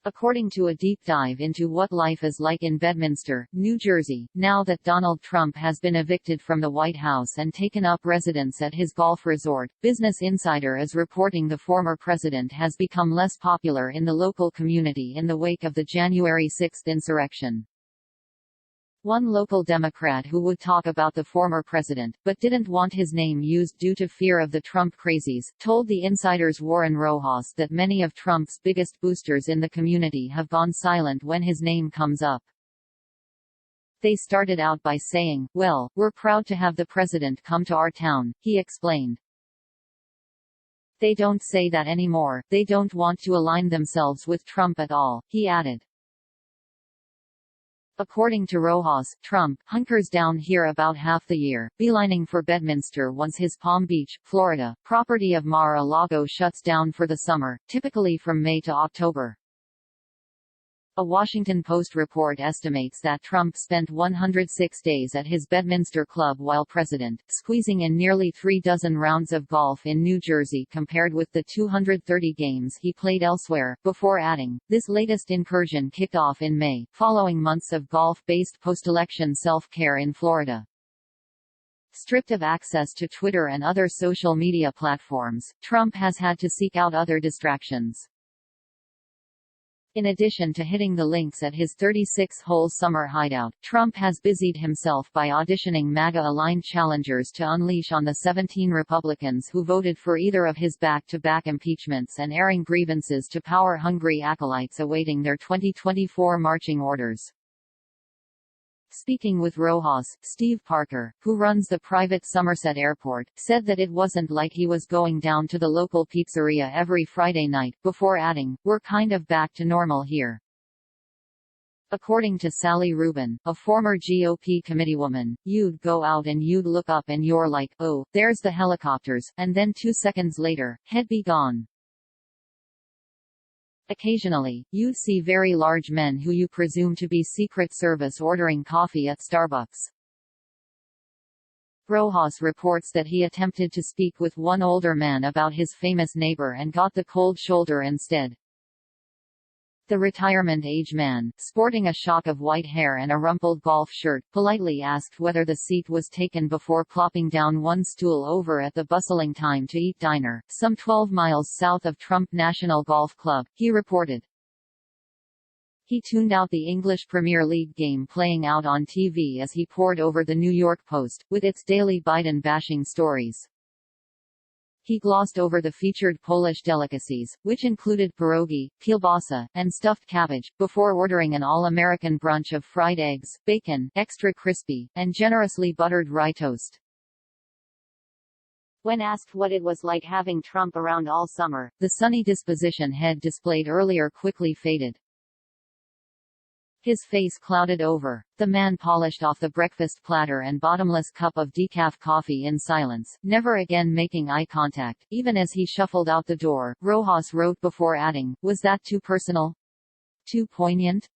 According to a deep dive into what life is like in Bedminster, New Jersey, now that Donald Trump has been evicted from the White House and taken up residence at his golf resort, Business Insider is reporting the former president has become less popular in the local community in the wake of the January 6 insurrection. One local Democrat who would talk about the former president, but didn't want his name used due to fear of the Trump crazies, told the Insider's Warren Rojas that many of Trump's biggest boosters in the community have gone silent when his name comes up. They started out by saying, "Well, we're proud to have the president come to our town," he explained. They don't say that anymore, they don't want to align themselves with Trump at all, he added. According to Rojas, Trump hunkers down here about half the year, beelining for Bedminster once his Palm Beach, Florida, property of Mar-a-Lago shuts down for the summer, typically from May to October. A Washington Post report estimates that Trump spent 106 days at his Bedminster club while president, squeezing in nearly 36 rounds of golf in New Jersey compared with the 230 games he played elsewhere, before adding, this latest incursion kicked off in May, following months of golf-based post-election self-care in Florida. Stripped of access to Twitter and other social media platforms, Trump has had to seek out other distractions. In addition to hitting the links at his 36-hole summer hideout, Trump has busied himself by auditioning MAGA-aligned challengers to unleash on the 17 Republicans who voted for either of his back-to-back impeachments and airing grievances to power-hungry acolytes awaiting their 2024 marching orders. Speaking with Rojas, Steve Parker, who runs the private Somerset Airport, said that it wasn't like he was going down to the local pizzeria every Friday night, before adding, "We're kind of back to normal here." According to Sally Rubin, a former GOP committeewoman, you'd go out and you'd look up and you're like, "Oh, there's the helicopters," and then 2 seconds later, he'd be gone. Occasionally, you'd see very large men who you presume to be Secret Service ordering coffee at Starbucks. Rojas reports that he attempted to speak with one older man about his famous neighbor and got the cold shoulder instead. The retirement-age man, sporting a shock of white hair and a rumpled golf shirt, politely asked whether the seat was taken before plopping down one stool over at the bustling Time to Eat diner, some 12 miles south of Trump National Golf Club, he reported. He tuned out the English Premier League game playing out on TV as he pored over the New York Post, with its daily Biden-bashing stories. He glossed over the featured Polish delicacies, which included pierogi, kielbasa, and stuffed cabbage, before ordering an all-American brunch of fried eggs, bacon, extra crispy, and generously buttered rye toast. When asked what it was like having Trump around all summer, the sunny disposition he'd displayed earlier quickly faded. His face clouded over. The man polished off the breakfast platter and bottomless cup of decaf coffee in silence, never again making eye contact, even as he shuffled out the door. Rojas wrote before adding, "Was that too personal? Too poignant?"